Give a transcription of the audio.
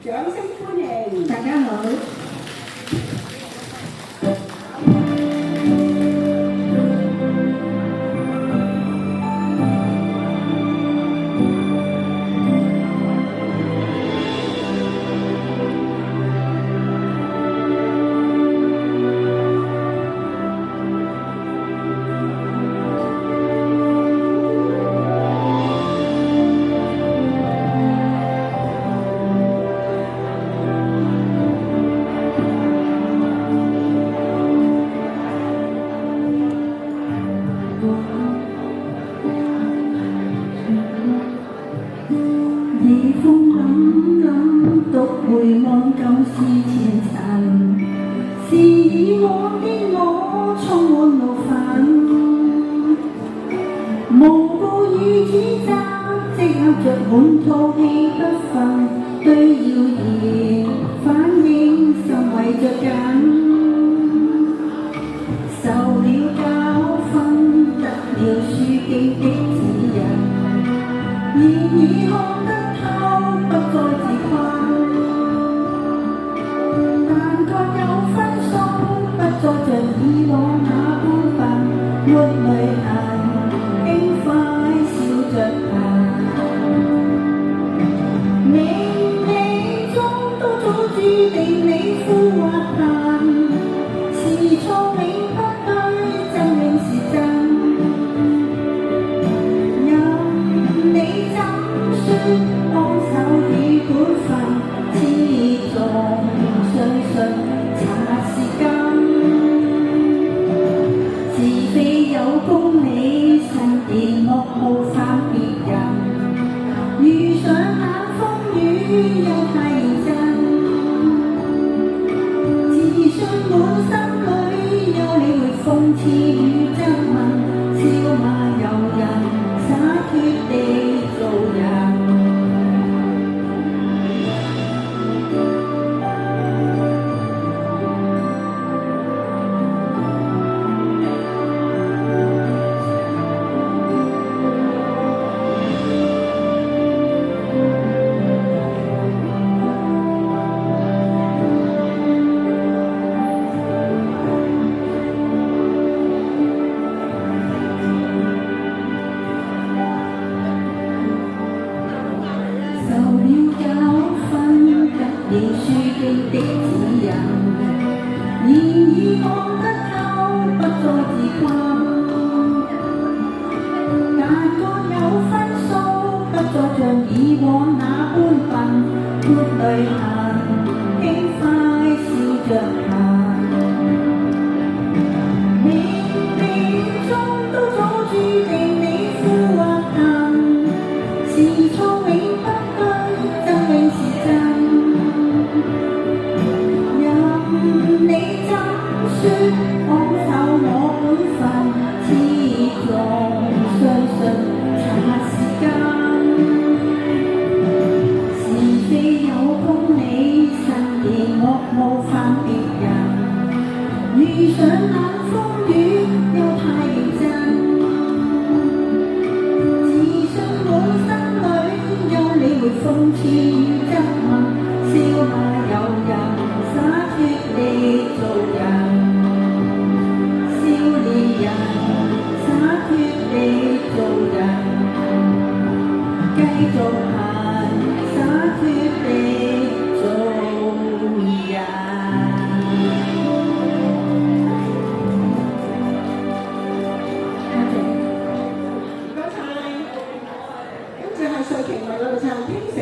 掌聲歡迎！大家好。夜風凜凜，獨回望舊事前塵，是以往的我充滿怒憤，無故與指責，積壓着滿肚氣不憤，對謠言反應甚為着緊，受了教訓，得了書記的指引，現已看得不再自困，但各有分數，不再像以往那般笨，沒淚痕，輕快笑着行。冥冥中都早注定你富或貧，是錯永不對，真永是真。任你怎說。幫手與本分，始終相信查是根，是非有公理，慎言莫冒犯別人。遇上冷風雨又太認真，自信滿心裏有理會諷刺與質問，笑罵由人，灑脫地做人。了書記的指引，現已看得透，不再自困，但各有分數，不再像以往那般笨，抹淚痕，輕快笑着行。冥冥中都早注定你富或貧，是錯永不對，真永是真。說放手我本分，始終相信查是根，是非有公理，慎言莫冒犯別人。遇上冷風雨又太認真，自信滿心裏有理會諷刺與質問，笑罵由人，灑脫地做人。繼續行，灑脫地做人。唔該晒，跟住係瑞瓊為我哋唱《傾城》。